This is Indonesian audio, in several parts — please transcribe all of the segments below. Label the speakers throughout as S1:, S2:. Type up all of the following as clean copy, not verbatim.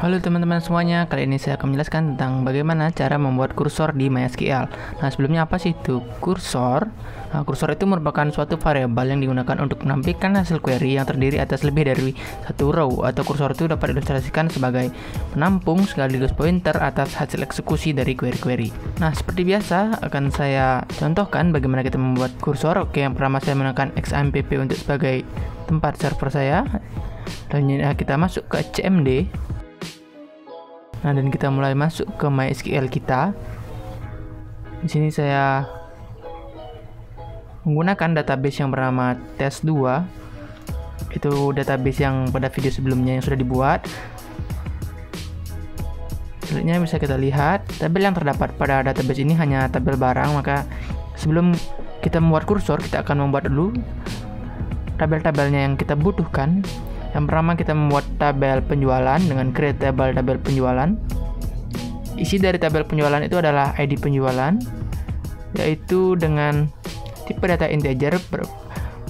S1: Halo teman-teman semuanya, kali ini saya akan menjelaskan tentang bagaimana cara membuat kursor di MySQL. Nah, sebelumnya apa sih itu kursor? Nah, kursor itu merupakan suatu variabel yang digunakan untuk menampilkan hasil query yang terdiri atas lebih dari satu row, atau kursor itu dapat diilustrasikan sebagai penampung sekaligus pointer atas hasil eksekusi dari query-query. Nah, seperti biasa akan saya contohkan bagaimana kita membuat kursor. Oke, yang pertama saya menggunakan XAMPP untuk sebagai tempat server saya. Dan kita masuk ke CMD. Nah, dan kita mulai masuk ke MySQL kita. Di sini saya menggunakan database yang bernama test2. Itu database yang pada video sebelumnya yang sudah dibuat. Selanjutnya bisa kita lihat tabel yang terdapat pada database ini hanya tabel barang. Maka sebelum kita membuat kursor, kita akan membuat dulu tabel-tabelnya yang kita butuhkan. Yang pertama kita membuat tabel penjualan dengan create tabel penjualan. Isi dari tabel penjualan itu adalah ID penjualan, yaitu dengan tipe data integer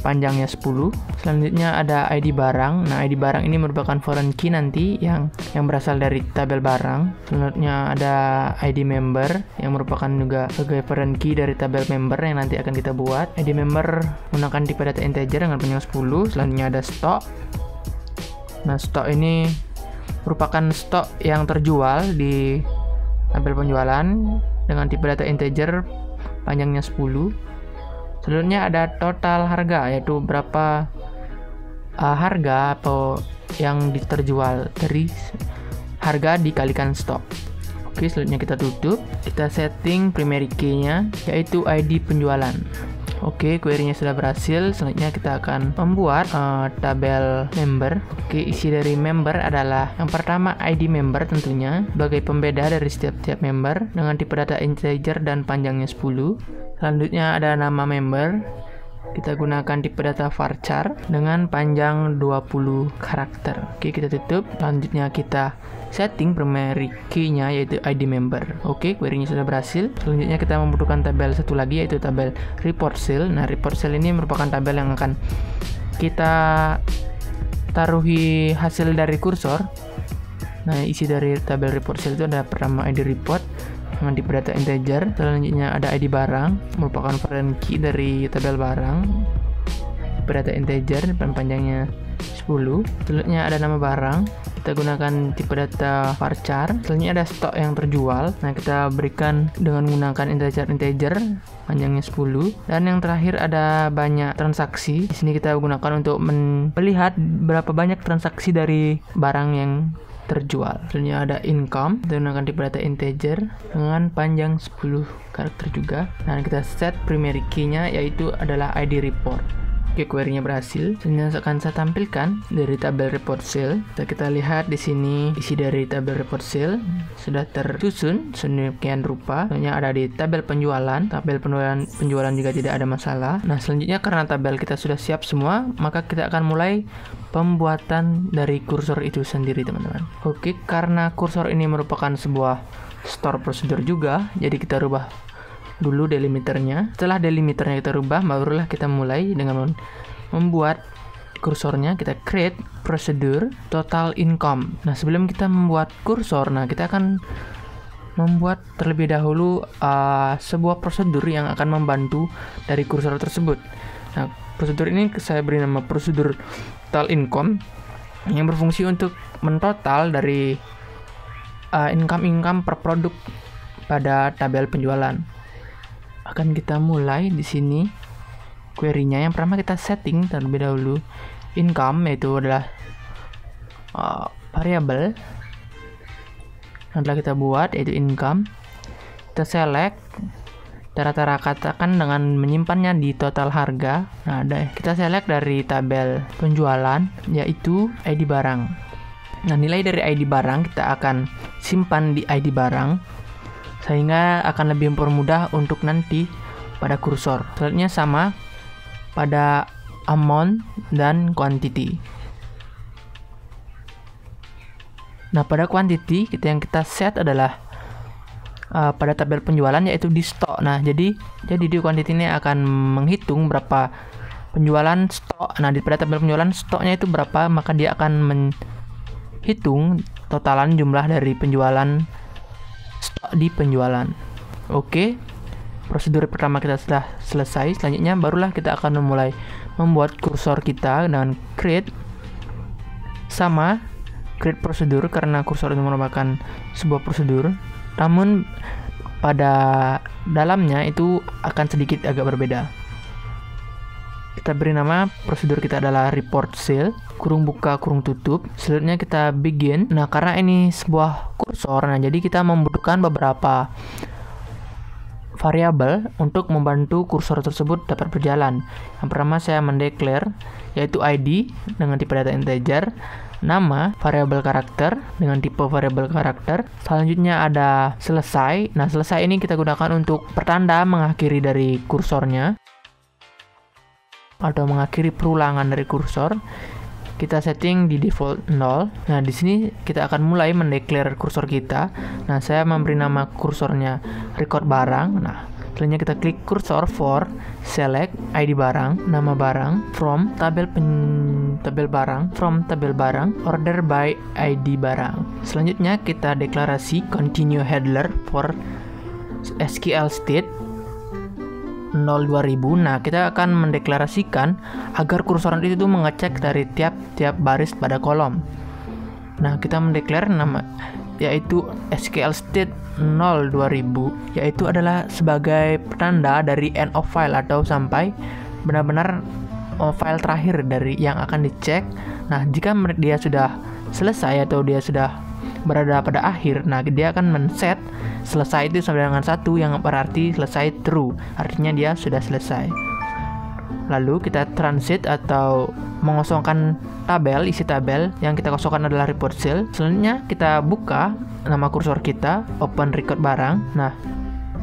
S1: panjangnya 10. Selanjutnya ada ID barang. Nah, ID barang ini merupakan foreign key nanti yang berasal dari tabel barang. Selanjutnya ada ID member yang merupakan juga sebagai foreign key dari tabel member yang nanti akan kita buat. ID member menggunakan tipe data integer dengan panjang 10. Selanjutnya ada stock. Nah, stok ini merupakan stok yang terjual di tabel penjualan dengan tipe data integer panjangnya 10. Selanjutnya ada total harga, yaitu berapa harga atau yang terjual dari harga dikalikan stok. Oke, selanjutnya kita tutup. Kita setting primary key-nya, yaitu ID penjualan. Oke, query-nya sudah berhasil. Selanjutnya kita akan membuat tabel member. Oke, isi dari member adalah yang pertama ID member tentunya sebagai pembeda dari setiap member dengan tipe data integer dan panjangnya 10. Selanjutnya ada nama member. Kita gunakan tipe data varchar dengan panjang 20 karakter. Oke, kita tutup. Selanjutnya kita setting primary key-nya, yaitu ID member. Oke, query-nya sudah berhasil. Selanjutnya kita membutuhkan tabel satu lagi, yaitu tabel report cell. Nah, report cell ini merupakan tabel yang akan kita taruhi hasil dari kursor. Nah, isi dari tabel report cell itu ada pertama ID report dengan tipe data integer. Selanjutnya ada ID barang, merupakan foreign key dari tabel barang, tipe data integer dan panjangnya 10. Selanjutnya ada nama barang, kita gunakan tipe data varchar. Selanjutnya ada stok yang terjual. Nah, kita berikan dengan menggunakan integer panjangnya 10. Dan yang terakhir ada banyak transaksi. Di sini kita gunakan untuk melihat berapa banyak transaksi dari barang yang terjual. Selanjutnya ada income, kita gunakan tipe data integer dengan panjang 10 karakter juga. Nah, kita set primary key-nya, yaitu adalah ID report. Oke, query-nya berhasil. Selanjutnya akan saya tampilkan dari tabel report cell. Kita lihat di sini isi dari tabel report cell sudah tersusun sedemikian rupa. Selanjutnya ada di tabel penjualan. Tabel penjualan juga tidak ada masalah. Nah, selanjutnya karena tabel kita sudah siap semua, maka kita akan mulai pembuatan dari kursor itu sendiri, teman-teman. Oke, karena kursor ini merupakan sebuah store procedure juga, jadi kita rubah dulu delimiternya. Setelah delimiternya kita rubah, barulah kita mulai dengan membuat kursornya. Kita create procedure total income. Nah, sebelum kita membuat kursor, kita akan membuat terlebih dahulu sebuah prosedur yang akan membantu dari kursor tersebut. Nah, prosedur ini saya beri nama prosedur total income yang berfungsi untuk mentotal dari income per produk pada tabel penjualan. Akan kita mulai di sini query-nya. Yang pertama kita setting terlebih dahulu income, yaitu adalah variable yang telah kita buat, yaitu income. Kita select, cara-cara katakan dengan menyimpannya di total harga. Nah, kita select dari tabel penjualan, yaitu ID barang. Nah, nilai dari ID barang kita akan simpan di ID barang, sehingga akan lebih mempermudah untuk nanti pada kursor. Selanjutnya sama pada amount dan quantity. Nah, pada quantity yang kita set adalah pada tabel penjualan, yaitu di stok. Nah, jadi di quantity ini akan menghitung berapa penjualan stok. Nah, pada tabel penjualan stoknya itu berapa, maka dia akan menghitung totalan jumlah dari penjualan stok di penjualan. Oke, prosedur pertama kita sudah selesai. Selanjutnya barulah kita akan memulai membuat kursor kita dengan create prosedur, karena kursor itu merupakan sebuah prosedur, namun pada dalamnya itu akan sedikit agak berbeda. Kita beri nama prosedur kita adalah report sale, kurung buka kurung tutup. Selanjutnya kita begin. Nah, karena ini sebuah kursor, nah jadi kita membutuhkan beberapa variabel untuk membantu kursor tersebut dapat berjalan. Yang pertama saya mendeklar yaitu ID dengan tipe data integer, nama variabel karakter dengan tipe variabel karakter. Selanjutnya ada selesai. Nah, selesai ini kita gunakan untuk pertanda mengakhiri dari kursornya atau mengakhiri perulangan dari kursor. Kita setting di default 0. Nah, di sini kita akan mulai mendeklar kursor kita. Nah, saya memberi nama kursornya record barang. Nah, selanjutnya kita klik kursor for select ID barang, nama barang, from tabel barang, order by ID barang. Selanjutnya kita deklarasi continue handler for SQL state 02000. Nah, kita akan mendeklarasikan agar kursor itu mengecek dari tiap baris pada kolom. Nah, kita mendeklar nama yaitu SQL state 02000, yaitu adalah sebagai pertanda dari end of file atau sampai benar-benar file terakhir dari yang akan dicek. Nah, jika dia sudah selesai atau dia sudah berada pada akhir, nah dia akan men-set selesai itu sama dengan 1, yang berarti selesai true, artinya dia sudah selesai. Lalu kita transit atau mengosongkan tabel, isi tabel yang kita kosongkan adalah report cell. Selanjutnya kita buka nama kursor kita, open record barang. Nah,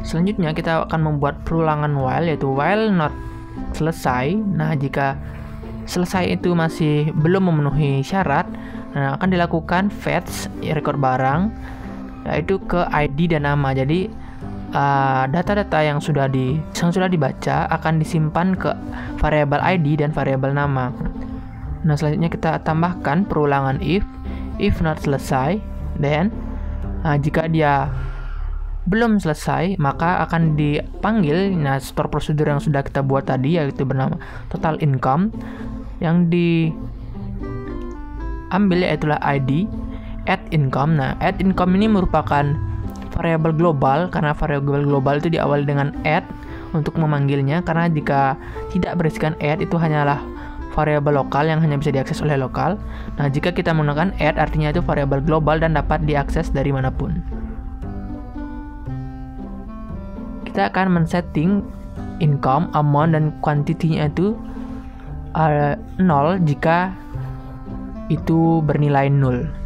S1: selanjutnya kita akan membuat perulangan while, yaitu while not selesai. Nah, jika selesai itu masih belum memenuhi syarat, nah akan dilakukan fetch record barang yaitu ke ID dan nama. Jadi data-data yang sudah dibaca akan disimpan ke variabel ID dan variabel nama. Nah, selanjutnya kita tambahkan perulangan if not selesai, then jika dia belum selesai maka akan dipanggil store prosedur yang sudah kita buat tadi, yaitu bernama total income, yang diambil yaitulah ID add income. Nah, add income ini merupakan variabel global, karena variabel global itu diawali dengan add untuk memanggilnya, karena jika tidak berisikan add itu hanyalah variabel lokal yang hanya bisa diakses oleh lokal. Nah, jika kita menggunakan add artinya itu variabel global dan dapat diakses dari manapun. Kita akan men-setting income, amount, dan quantity-nya itu 0 jika itu bernilai 0.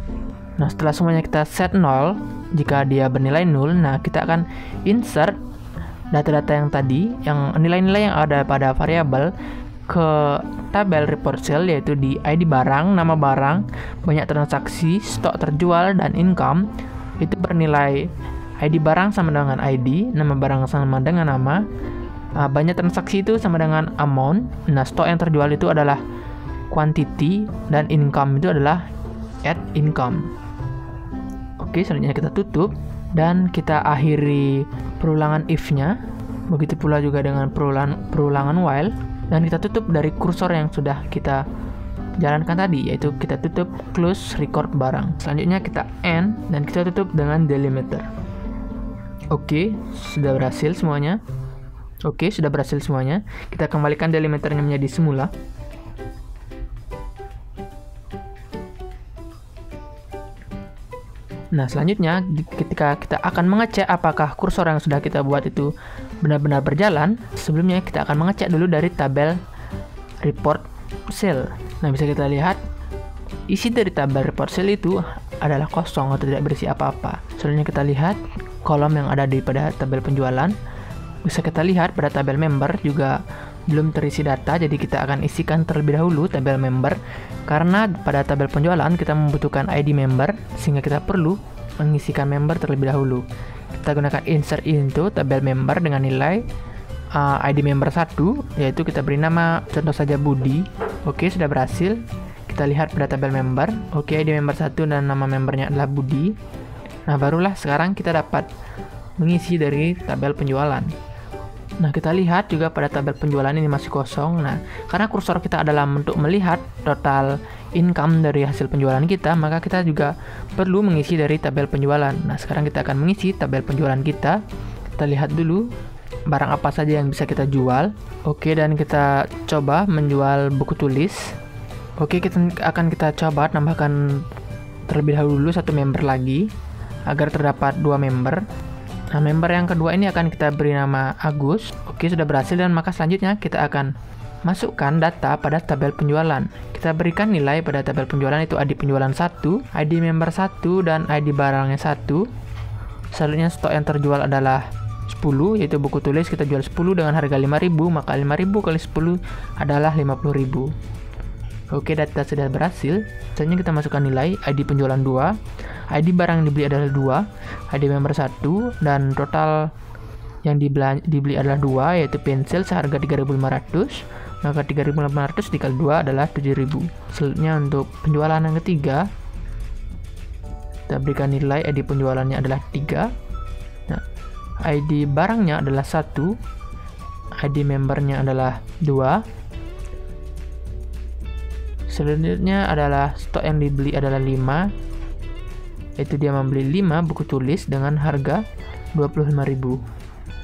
S1: Nah, setelah semuanya kita set 0, jika dia bernilai 0, nah kita akan insert data-data yang tadi, yang nilai-nilai yang ada pada variabel ke tabel report cell, yaitu di ID barang, nama barang, banyak transaksi, stok terjual, dan income. Itu bernilai ID barang sama dengan ID, nama barang sama dengan nama, banyak transaksi itu sama dengan amount. Nah, stok yang terjual itu adalah quantity, dan income itu adalah add income. Oke, selanjutnya kita tutup dan kita akhiri perulangan if-nya. Begitu pula juga dengan perulangan while, dan kita tutup dari kursor yang sudah kita jalankan tadi, yaitu kita tutup close record barang. Selanjutnya kita end dan kita tutup dengan delimiter. Oke, sudah berhasil semuanya. Kita kembalikan delimiternya menjadi semula. Nah, selanjutnya ketika kita akan mengecek apakah kursor yang sudah kita buat itu benar-benar berjalan, sebelumnya kita akan mengecek dulu dari tabel report cell. Nah, bisa kita lihat isi dari tabel report cell itu adalah kosong atau tidak berisi apa-apa. Selanjutnya kita lihat kolom yang ada di pada tabel penjualan. Bisa kita lihat pada tabel member juga belum terisi data, jadi kita akan isikan terlebih dahulu tabel member, karena pada tabel penjualan kita membutuhkan ID member, sehingga kita perlu mengisikan member terlebih dahulu. Kita gunakan insert into tabel member dengan nilai ID member 1, yaitu kita beri nama contoh saja Budi. Oke, sudah berhasil. kita lihat pada tabel member. Oke, ID member 1 dan nama membernya adalah Budi. Nah, barulah sekarang kita dapat mengisi dari tabel penjualan. Nah, kita lihat juga pada tabel penjualan ini masih kosong. Nah, karena kursor kita adalah untuk melihat total income dari hasil penjualan kita, maka kita juga perlu mengisi dari tabel penjualan. Nah, sekarang kita akan mengisi tabel penjualan kita. Kita lihat dulu barang apa saja yang bisa kita jual. Oke, dan kita coba menjual buku tulis. Oke, kita coba tambahkan terlebih dahulu satu member lagi agar terdapat 2 member. Nah, member yang kedua ini akan kita beri nama Agus. Oke, sudah berhasil, dan maka selanjutnya kita akan masukkan data pada tabel penjualan. Kita berikan nilai pada tabel penjualan, itu ID penjualan 1, ID member 1, dan ID barangnya 1. Selanjutnya stok yang terjual adalah 10, yaitu buku tulis kita jual 10 dengan harga 5.000, maka 5.000 kali 10 adalah 50.000. Oke, data sudah berhasil. Selanjutnya kita masukkan nilai ID penjualan 2, ID barang yang dibeli adalah 2, ID member 1, dan total yang dibeli adalah 2, yaitu pensil seharga 3.500, maka 3.500 dikali 2 adalah 7.000. Selanjutnya untuk penjualan yang ketiga, kita berikan nilai ID penjualannya adalah 3. Nah, ID barangnya adalah 1, ID membernya adalah 2. Selanjutnya adalah stok yang dibeli adalah 5, yaitu dia membeli 5 buku tulis dengan harga 25.000.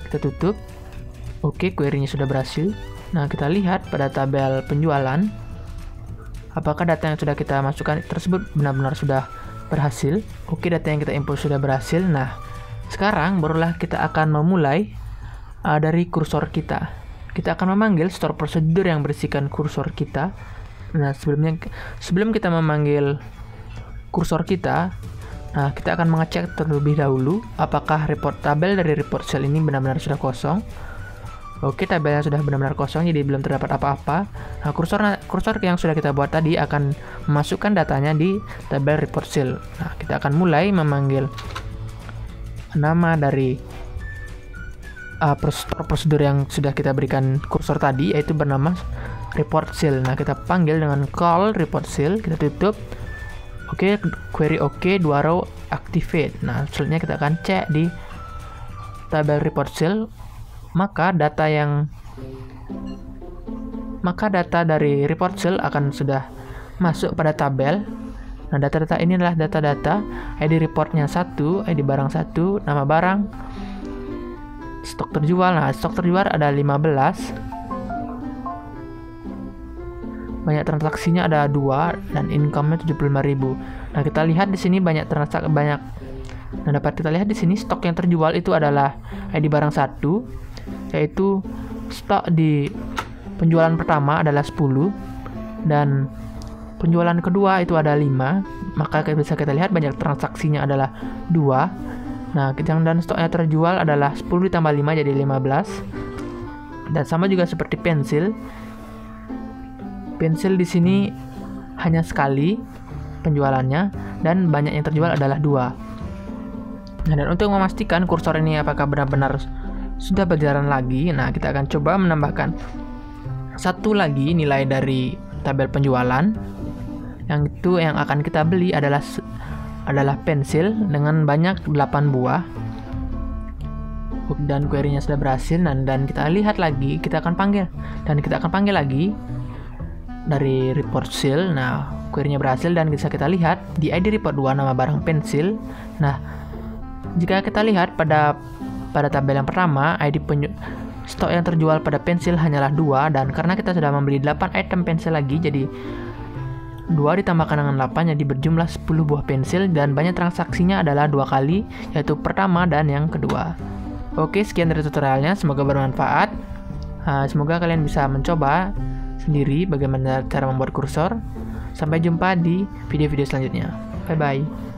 S1: Kita tutup. Oke, query-nya sudah berhasil. Nah, kita lihat pada tabel penjualan apakah data yang sudah kita masukkan tersebut benar-benar sudah berhasil. Oke, data yang kita input sudah berhasil. Nah, sekarang barulah kita akan memulai dari kursor kita. Kita akan memanggil store prosedur yang berisikan kursor kita. Nah, sebelum kita memanggil kursor kita, nah, kita akan mengecek terlebih dahulu apakah tabel dari report cell ini benar-benar sudah kosong. Oke, tabelnya sudah benar-benar kosong, jadi belum terdapat apa-apa. Nah, kursor yang sudah kita buat tadi akan memasukkan datanya di tabel report cell. Nah, kita akan mulai memanggil nama dari prosedur yang sudah kita berikan kursor tadi, yaitu bernama report cell. Nah, kita panggil dengan call report cell, kita tutup. Oke, query oke, 2 row activate. Nah, selanjutnya kita akan cek di tabel report cell, maka data dari report cell akan sudah masuk pada tabel. Nah, data-data ini adalah data-data ID reportnya 1, ID barang 1, nama barang, stok terjual. Nah, stok terjual ada 15. Banyak transaksinya ada 2 dan income-nya 75.000. Nah, kita lihat di sini banyak transaksi banyak. Nah, dapat kita lihat di sini stok yang terjual itu adalah ID barang 1, yaitu stok di penjualan pertama adalah 10 dan penjualan kedua itu ada 5. Maka bisa kita lihat banyak transaksinya adalah 2. Nah, dan stoknya terjual adalah 10 ditambah 5 jadi 15. Dan sama juga seperti pensil. Pensil di sini hanya sekali penjualannya dan banyak yang terjual adalah 2. Nah, dan untuk memastikan kursor ini apakah benar-benar sudah berjalan lagi, nah, kita akan coba menambahkan satu lagi nilai dari tabel penjualan. Yang akan kita beli adalah pensil dengan banyak 8 buah. Dan query-nya sudah berhasil, dan kita lihat lagi, kita akan panggil lagi dari report cell. Nah, query-nya berhasil dan bisa kita lihat di ID report 2 nama barang pensil. Nah, jika kita lihat pada tabel yang pertama, ID stok yang terjual pada pensil hanyalah 2, dan karena kita sudah membeli 8 item pensil lagi, jadi 2 ditambahkan dengan 8 jadi berjumlah 10 buah pensil, dan banyak transaksinya adalah 2 kali, yaitu pertama dan yang kedua. Oke, sekian dari tutorialnya, semoga bermanfaat. Semoga kalian bisa mencoba sendiri bagaimana cara membuat kursor. Sampai jumpa di video-video selanjutnya. Bye bye.